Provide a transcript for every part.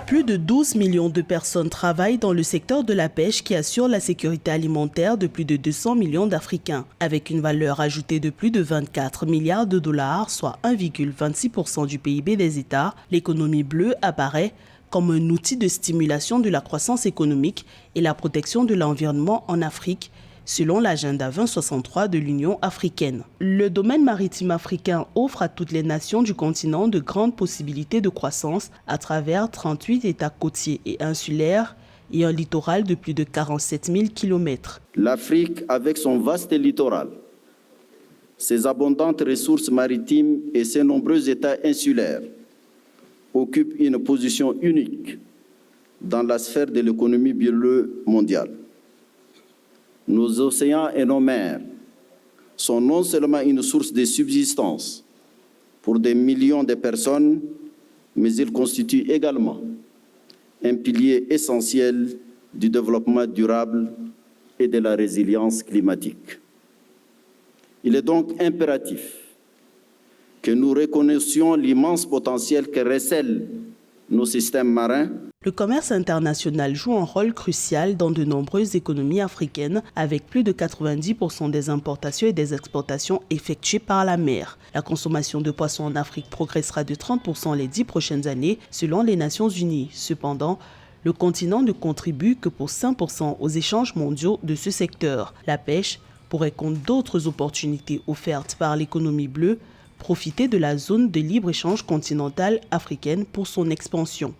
Plus de 12 millions de personnes travaillent dans le secteur de la pêche qui assure la sécurité alimentaire de plus de 200 millions d'Africains. Avec une valeur ajoutée de plus de 24 milliards de dollars, soit 1,26% du PIB des États, l'économie bleue apparaît comme un outil de stimulation de la croissance économique et la protection de l'environnement en Afrique, selon l'agenda 2063 de l'Union africaine. Le domaine maritime africain offre à toutes les nations du continent de grandes possibilités de croissance à travers 38 États côtiers et insulaires et un littoral de plus de 47 000 km. L'Afrique, avec son vaste littoral, ses abondantes ressources maritimes et ses nombreux États insulaires, occupe une position unique dans la sphère de l'économie bleue mondiale. Nos océans et nos mers sont non seulement une source de subsistance pour des millions de personnes, mais ils constituent également un pilier essentiel du développement durable et de la résilience climatique. Il est donc impératif que nous reconnaissions l'immense potentiel que recèlent nos systèmes marins. Le commerce international joue un rôle crucial dans de nombreuses économies africaines, avec plus de 90% des importations et des exportations effectuées par la mer. La consommation de poissons en Afrique progressera de 30% les 10 prochaines années, selon les Nations Unies. Cependant, le continent ne contribue que pour 5% aux échanges mondiaux de ce secteur. La pêche pourrait, contre d'autres opportunités offertes par l'économie bleue, profiter de la zone de libre-échange continentale africaine pour son expansion.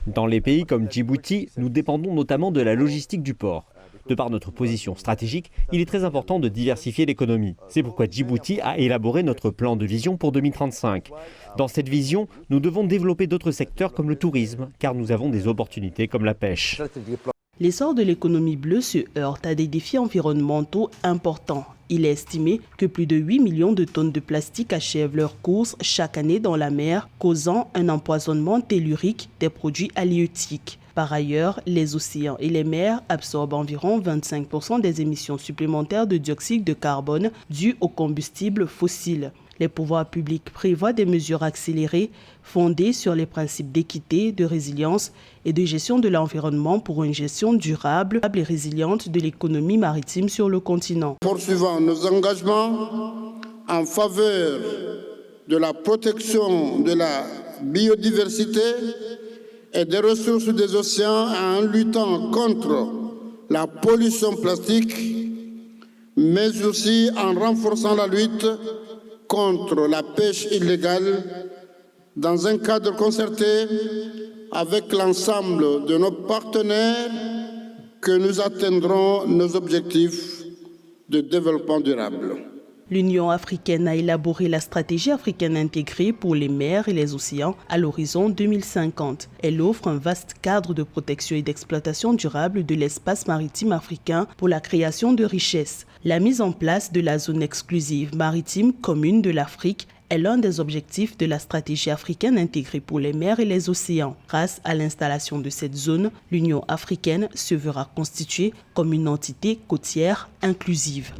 Dans les pays comme Djibouti, nous dépendons notamment de la logistique du port. De par notre position stratégique, il est très important de diversifier l'économie. C'est pourquoi Djibouti a élaboré notre plan de vision pour 2035. Dans cette vision, nous devons développer d'autres secteurs comme le tourisme, car nous avons des opportunités comme la pêche. L'essor de l'économie bleue se heurte à des défis environnementaux importants. Il est estimé que plus de 8 millions de tonnes de plastique achèvent leur course chaque année dans la mer, causant un empoisonnement tellurique des produits halieutiques. Par ailleurs, les océans et les mers absorbent environ 25% des émissions supplémentaires de dioxyde de carbone dues aux combustibles fossiles. Les pouvoirs publics prévoient des mesures accélérées fondées sur les principes d'équité, de résilience et de gestion de l'environnement pour une gestion durable et résiliente de l'économie maritime sur le continent. Poursuivant nos engagements en faveur de la protection de la biodiversité et des ressources des océans en luttant contre la pollution plastique, mais aussi en renforçant la lutte contre la pêche illégale dans un cadre concerté avec l'ensemble de nos partenaires que nous atteindrons nos objectifs de développement durable. L'Union africaine a élaboré la stratégie africaine intégrée pour les mers et les océans à l'horizon 2050. Elle offre un vaste cadre de protection et d'exploitation durable de l'espace maritime africain pour la création de richesses. La mise en place de la zone exclusive maritime commune de l'Afrique est l'un des objectifs de la stratégie africaine intégrée pour les mers et les océans. Grâce à l'installation de cette zone, l'Union africaine se verra constituée comme une entité côtière inclusive.